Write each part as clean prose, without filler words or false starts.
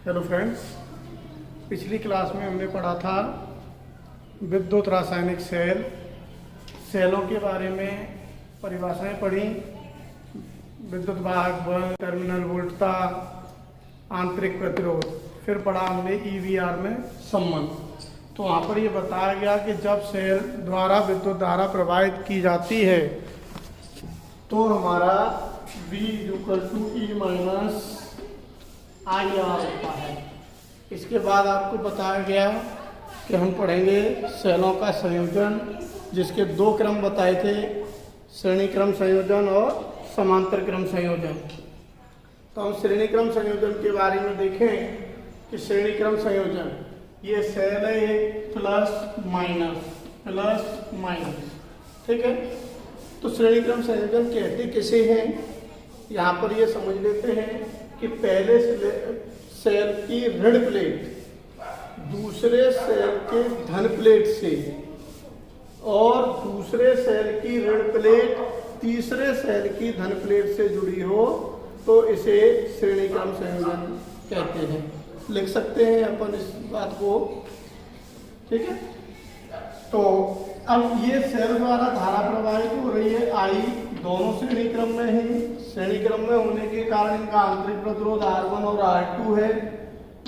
Hello friends, पिछली class में हमने पढ़ा था विद्युत रासायनिक सेलों के बारे में परिभाषाएं पढ़ी। विद्युत वाहक बल, टर्मिनल वोल्टता, आंतरिक प्रतिरोध। फिर पढ़ा हमने ईवीआर में संबंध। तो वहाँ पर ये बताया गया कि जब सेल द्वारा विद्युत धारा प्रवाहित की जाती है तो हमारा V = E - IR होता है। इसके बाद आपको बताया गया कि हम पढ़ेंगे सेलों का संयोजन, जिसके दो क्रम बताए थे, श्रेणी क्रम संयोजन और समांतर क्रम संयोजन। तो हम श्रेणी क्रम संयोजन के बारे में देखें कि श्रेणी क्रम संयोजन ये सेल है प्लस माइनस, ठीक है। तो श्रेणी क्रम संयोजन कहते किसे हैं, यहाँ पर ये समझ लेते हैं कि पहले सेल की ऋण प्लेट दूसरे सेल के धन प्लेट से और दूसरे सेल की ऋण प्लेट तीसरे सेल की धन प्लेट से जुड़ी हो तो इसे श्रेणी क्रम संयोजन कहते हैं। लिख सकते हैं अपन इस बात को, ठीक है। तो अब ये सेल द्वारा धारा प्रवाहित हो रही है I, दोनों श्रेणी क्रम में है। श्रेणी क्रम में होने के कारण इनका आंतरिक प्रतिरोध R1 और R2 है।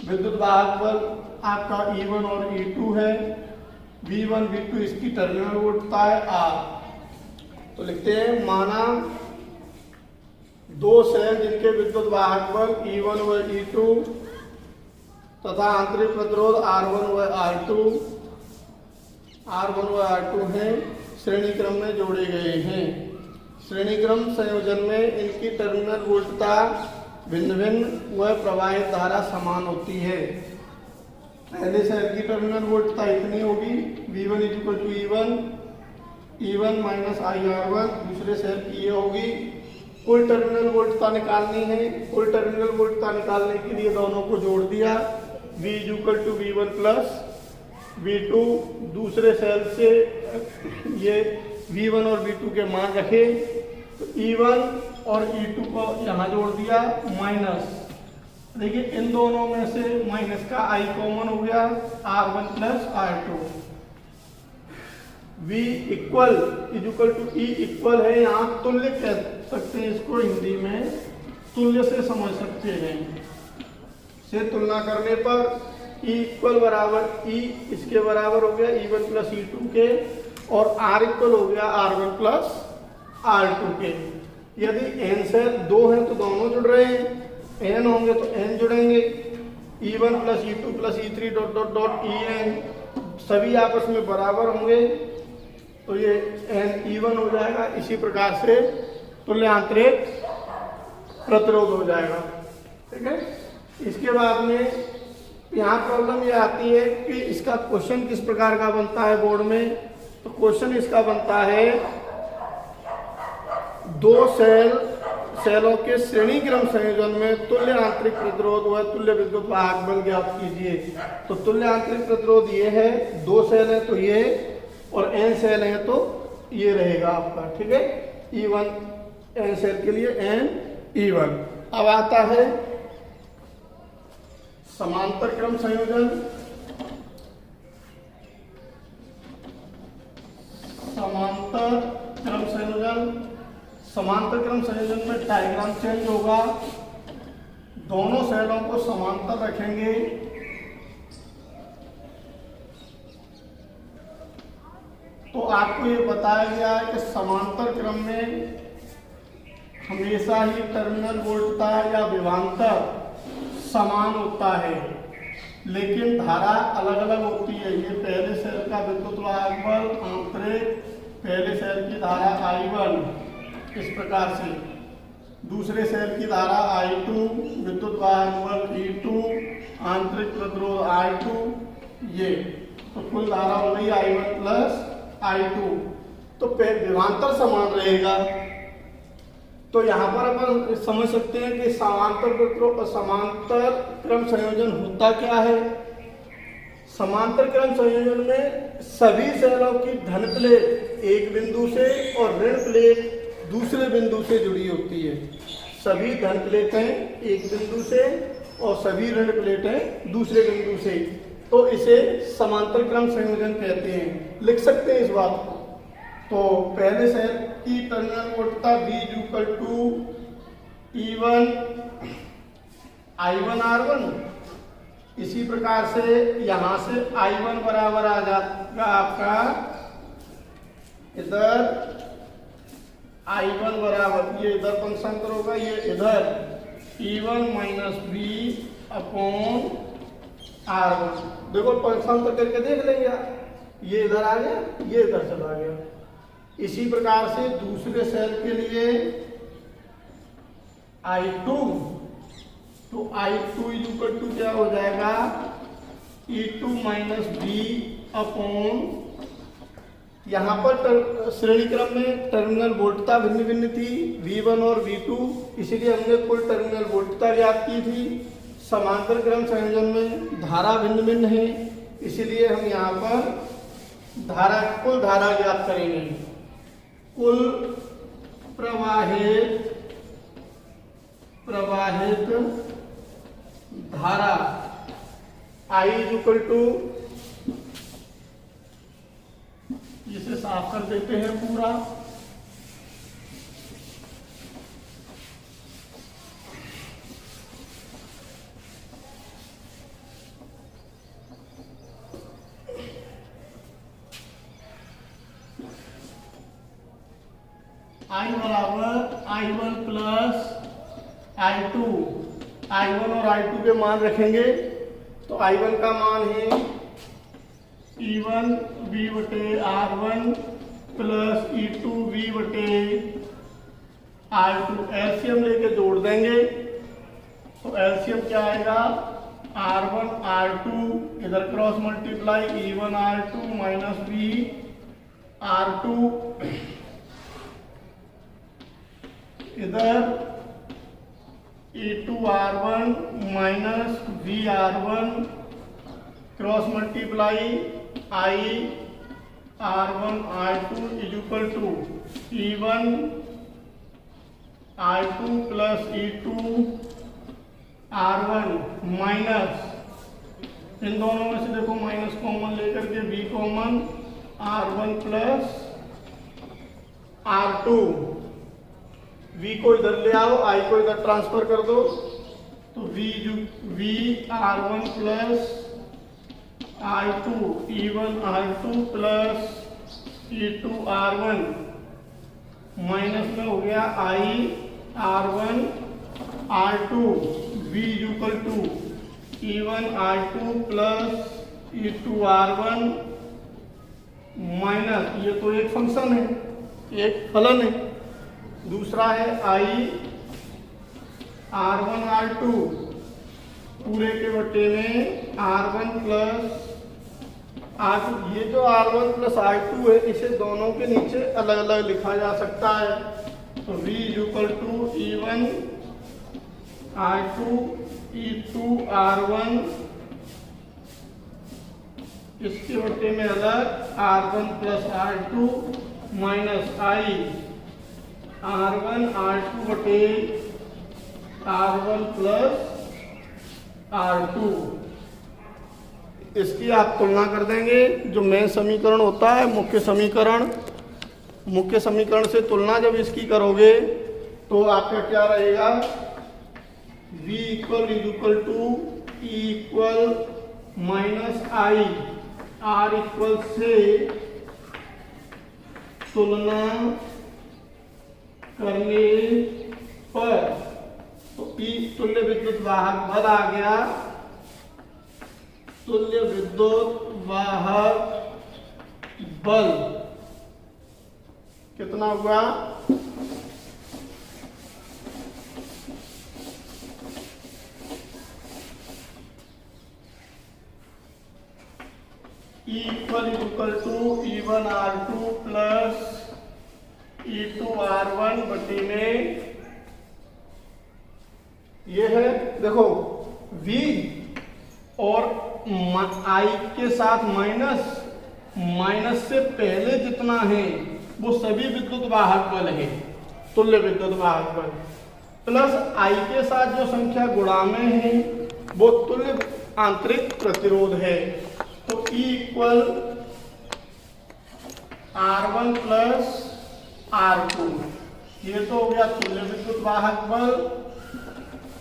विद्युत वाहक बल आपका E1 और E2 है। V1 V2 इसकी टर्मिनल वोल्टता है R। तो लिखते हैं, माना दो सेल जिनके विद्युत वाहक बल E1 व E2 तथा आंतरिक प्रतिरोध R1 व R2 हैं, श्रेणी क्रम में जोड़े गए हैं। श्रेणी क्रम संयोजन में इनकी टर्मिनल वोल्टता भिन्न भिन्न व प्रवाहित धारा समान होती है। पहले सेल की टर्मिनल वोल्टता इतनी होगी, V1 = E1 - IR1। दूसरे सेल की ये होगी। कुल टर्मिनल वोल्टता निकालनी है। कुल टर्मिनल वोल्टता निकालने के लिए दोनों को जोड़ दिया। V = V1 + V2। दूसरे सेल से ये V1 और V2 के मान रखे तो E1 और E2 को यहाँ जोड़ दिया माइनस। देखिए इन दोनों में से माइनस का I कॉमन हो गया, R1 + R2। V = E equal है, यहाँ तुल्य कह सकते हैं इसको, हिंदी में तुल्य से समझ सकते हैं। से तुलना करने पर E = E इसके बराबर हो गया E1 + E2 के, और R = हो गया R1 + R2 के। यदि n सेल दो हैं तो दोनों जुड़ रहे हैं, n होंगे तो n जुड़ेंगे। E1 + E2 + E3 ... En सभी आपस में बराबर होंगे तो ये n E1 हो जाएगा। इसी प्रकार से तुल्य आंतरिक प्रतिरोध हो जाएगा, ठीक है। इसके बाद में यहाँ प्रॉब्लम ये आती है कि इसका क्वेश्चन किस प्रकार का बनता है बोर्ड में। तो क्वेश्चन इसका बनता है, दो सेलों के श्रेणी क्रम संयोजन में तुल्य आंतरिक प्रतिरोध व तुल्य विद्युत वाहक बल ज्ञात कीजिए। तो तुल्य आंतरिक प्रतिरोध ये है, दो सेल है तो ये, और n सेल है तो ये रहेगा आपका, ठीक है। E1 n सेल के लिए n E1। अब आता है समांतर क्रम संयोजन। समांतर क्रम संयोजन में डायग्राम चेंज होगा। दोनों सेलों को समांतर रखेंगे। तो आपको ये बताया गया है कि समांतर क्रम में हमेशा ही टर्मिनल वोल्टता या विभवांतर समान होता है, लेकिन धारा अलग अलग होती है। ये पहले सेल का विद्युत वाहक बल आंतरिक, पहले सेल की धारा I1 इस प्रकार से, दूसरे सेल की धारा I2, विद्युत वाहक बल E2, आंतरिक प्रतिरोध I2, ये तो कुल धारा हो गई I1 + I2। तो विभवांतर समान रहेगा। तो यहाँ पर अपन समझ सकते हैं कि समांतर क्रम संयोजन होता क्या है। समांतर क्रम संयोजन में सभी सेलों की धन प्लेट एक बिंदु से और ऋण प्लेट दूसरे बिंदु से जुड़ी होती है। सभी धन प्लेटें एक बिंदु से और सभी ऋण प्लेटें दूसरे बिंदु से, तो इसे समांतर क्रम संयोजन कहते हैं। लिख सकते हैं इस बात को। तो पहले सेल की terminal वोल्टता V = E1 I1 R1। इसी प्रकार से यहां से I1 बराबर आ जाएगा आपका इधर I1 बराबर, ये इधर पंचांतर होगा, ये इधर E1 - V अपॉन R1। देखो पंचांतर करके देख लेंगे आप, ये इधर आ गया, ये इधर चला गया। इसी प्रकार से दूसरे सेल के लिए I2, तो I2 = क्या हो जाएगा, E2 - V अपॉन, यहाँ पर श्रेणी क्रम में टर्मिनल वोल्टता भिन्न भिन्न थी, V1 और V2, इसीलिए हमने कुल टर्मिनल वोल्टता ज्ञात की थी। समांतर क्रम संयोजन में धारा भिन्न भिन्न है, इसीलिए हम यहाँ पर कुल धारा ज्ञात करेंगे। कुल प्रवाहित धारा I = इसे साफ कर देते हैं पूरा। I बराबर I1 + I2। I1 और I2 के मान रखेंगे, तो I1 का मान है E1 V/R1 + E2 V/R2। LCM लेके जोड़ देंगे, तो एलसीएम क्या आएगा, R1 R2, इधर cross multiply E1 R2 - V R2, इधर E2 R1 - V R1 cross multiply I R1 R2 = E1 R2 + E2 R1 minus, इन दोनों में से देखो माइनस कॉमन लेकर के V common, R1 + R2। V को इधर ले आओ, I को इधर ट्रांसफर कर दो, तो V R1 + I2 E1 R2 + E2 R1 minus में हो गया I R1 R2। V = E1 R2 + E2 R1 minus, ये तो एक फंक्शन है, एक फलन है। दूसरा है I R1 R2 पूरे के बटे में R1 + R2। ये जो R1 + R2 है, इसे दोनों के नीचे अलग अलग लिखा जा सकता है। तो V = E1 R2 E2 R1, इसके बटे में अलग R1 + R2 minus I R1 R2 बटे R1 + R2। इसकी आप तुलना कर देंगे, जो मेन समीकरण होता है, मुख्य समीकरण से तुलना जब इसकी करोगे तो आपका क्या रहेगा, V = E - I R से तुलना करने पर, तो E तुल्य विद्युत वाहक बल आ गया, तुल्य विद्युत वाहक बल कितना हुआ, E = E1 R2 + E2 R1 बटे में ये है, देखो V और I के साथ माइनस से पहले जितना है वो सभी विद्युत वाहक बल है, तुल्य विद्युत वाहक बल। प्लस आई के साथ जो संख्या गुणा में है वो तुल्य आंतरिक प्रतिरोध है। तो E equal R1 plus R2, ये तो हो गया तुल्य विद्युत वाहक बल।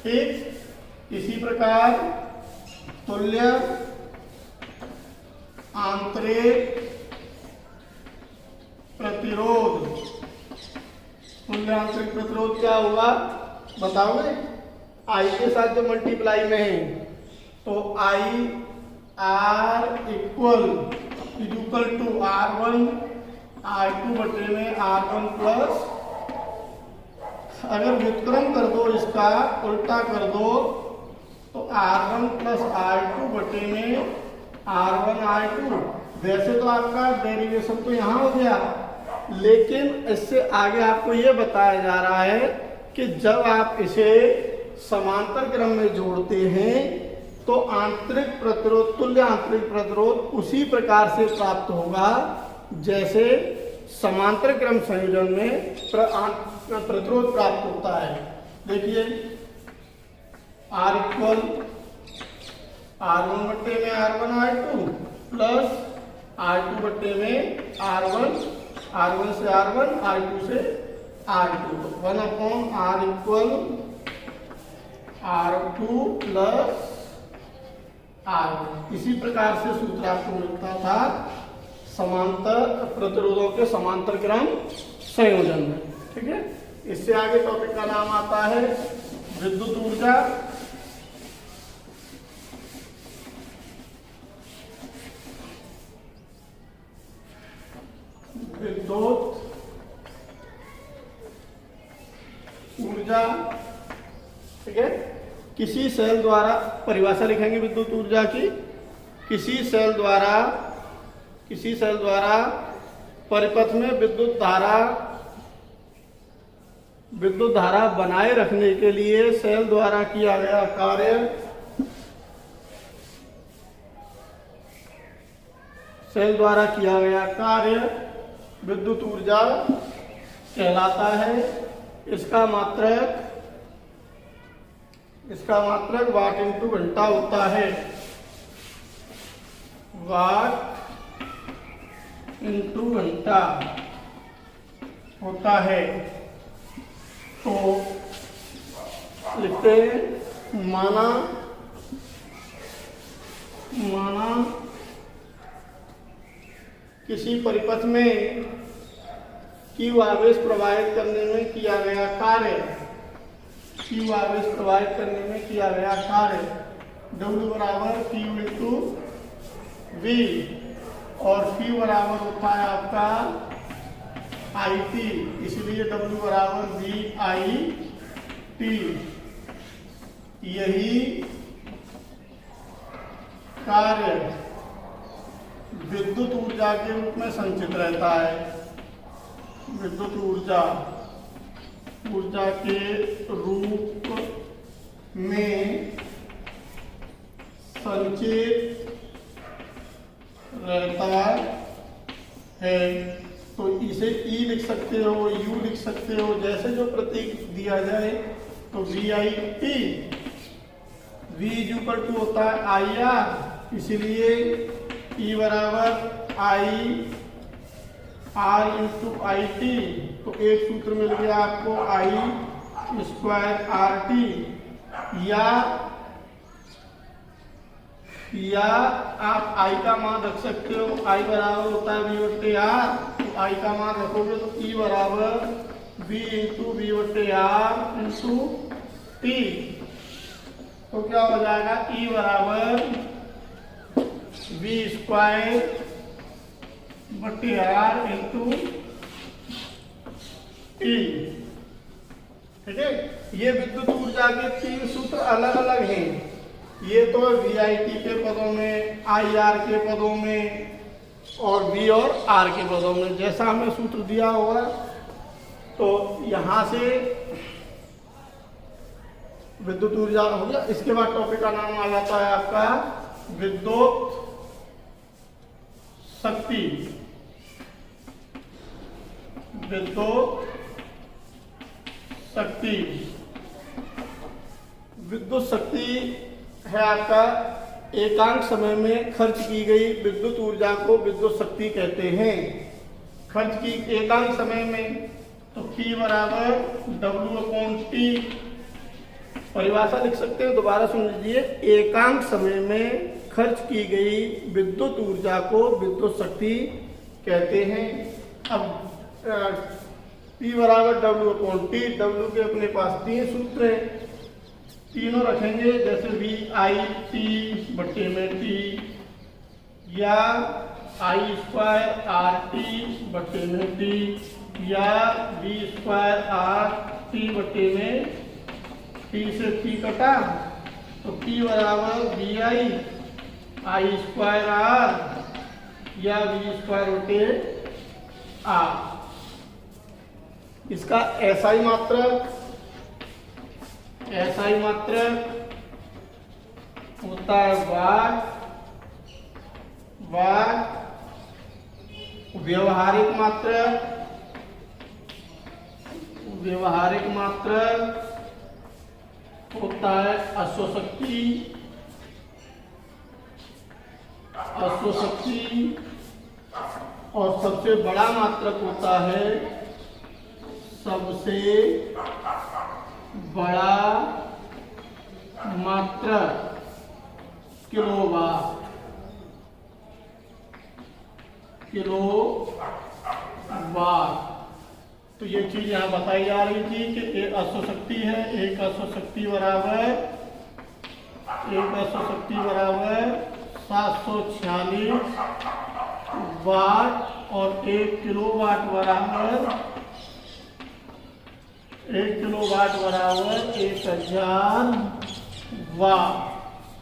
ठीक, इसी प्रकार तुल्य आंतरिक प्रतिरोध, तुल्य आंतरिक प्रतिरोध क्या होगा बताओगे? आई के साथ जो मल्टीप्लाई में है तो I R equal to R1 R2 बटे में R1 प्लस, अगर व्युत्क्रम कर दो इसका उल्टा कर दो तो R1 प्लस R2 बटे में R1 R2। वैसे तो आपका डेरिवेशन तो यहाँ हो गया, लेकिन इससे आगे आपको ये बताया जा रहा है कि जब आप इसे समांतर क्रम में जोड़ते हैं तो आंतरिक प्रतिरोध, तुल्य आंतरिक प्रतिरोध उसी प्रकार से प्राप्त होगा जैसे समांतर क्रम संयोजन में प्रतिरोध प्राप्त होता है। देखिए R इक्वल R1 बट्टे में R1 R2 प्लस R2 बट्टे में R1 से R1 R2 से R2, 1/R equal R2 plus R1। इसी प्रकार से सूत्र आपको मिलता था समांतर प्रतिरोधों के समांतर क्रम संयोजन में। ठीक है, इससे आगे टॉपिक का नाम आता है विद्युत ऊर्जा। विद्युत ऊर्जा, ठीक है, किसी सेल द्वारा, परिभाषा लिखेंगे विद्युत ऊर्जा की, किसी सेल द्वारा परिपथ में विद्युत धारा बनाए रखने के लिए सेल द्वारा किया गया कार्य विद्युत ऊर्जा कहलाता है। इसका मात्रक वाट इंटू घंटा होता है, वाट इंटू घंटा होता है। तो लिखते हैं माना किसी परिपथ में Q आवेश प्रवाहित करने में किया गया कार्य, W बराबर Q इंटू V, और Q बराबर होता है आपका IT, इसलिए W बराबर VIT। यही कार्य विद्युत ऊर्जा के रूप में संचित रहता है। विद्युत ऊर्जा के रूप में संचित रहता है। तो इसे E लिख सकते हो, U लिख सकते हो, जैसे जो प्रतीक दिया जाए। तो VIT, V इक्वल टू होता है IR, इसलिए E बराबर I R इंटू IT। तो एक सूत्र मिल गया आपको I स्क्वायर RT, या आप I का मान रख सकते हो, I बराबर होता है V बटे R, तो I का मान रखोगे तो E बराबर V इंटू V बटे R इंटू T। तो क्या हो जाएगा? E बराबर V स्क्वायर बटे R इंटू T। ठीक है, ये विद्युत ऊर्जा के तीन सूत्र अलग अलग हैं। ये तो VIT के पदों में, IR के पदों में, और V और R के पदों में, जैसा हमें सूत्र दिया होगा। तो यहां से विद्युत ऊर्जा हो गया। इसके बाद टॉपिक का नाम आ जाता है आपका विद्युत शक्ति। विद्युत शक्ति, विद्युत शक्ति है आपका एकांक समय में खर्च की गई विद्युत ऊर्जा को विद्युत शक्ति कहते हैं। खर्च की एकांक समय में, तो P बराबर W/T। परिभाषा लिख सकते हैं, दोबारा सुन लीजिए। एकांक समय में खर्च की गई विद्युत ऊर्जा को विद्युत शक्ति कहते हैं। अब P बराबर W/T। W के अपने पास 3 सूत्र हैं, तीनों रखेंगे, जैसे VIT/T या I²RT/T या V²RT/T से T कटा, तो P बराबर VI I²R या V²/R। इसका SI मात्रक होता है वाट। व्यवहारिक मात्रक होता है अश्वशक्ति। और सबसे बड़ा मात्रक होता है सबसे बड़ा मात्रक किलोवाट। तो ये चीज यहाँ बताई जा रही थी कि एक अश्वशक्ति है, एक अश्वशक्ति बराबर 746 वाट और 1 किलोवाट बराबर 1000 वाट।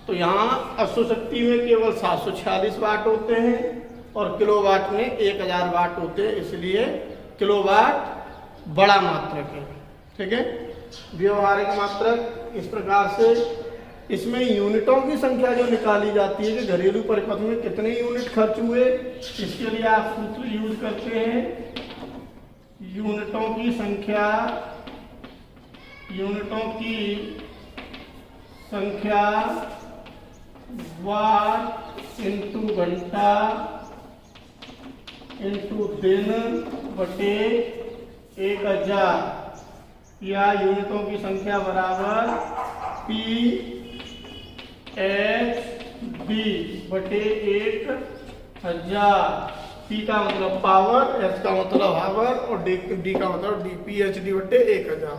तो यहाँ अश्वशक्ति में केवल 746 वाट होते हैं और किलोवाट में 1000 वाट होते हैं, इसलिए किलोवाट बड़ा मात्रक है। ठीक है। व्यवहारिक मात्रक इस प्रकार से, इसमें यूनिटों की संख्या जो निकाली जाती है कि घरेलू परिपथ में कितने यूनिट खर्च हुए, इसके लिए आप सूत्र यूज करते हैं। यूनिटों की संख्या वाट इंटू घंटा इंटू दिन बटे 1000 या यूनिटों की संख्या बराबर PHD बटे 1000। P का मतलब पावर, H का मतलब हावर और D का मतलब PHD बटे 1000।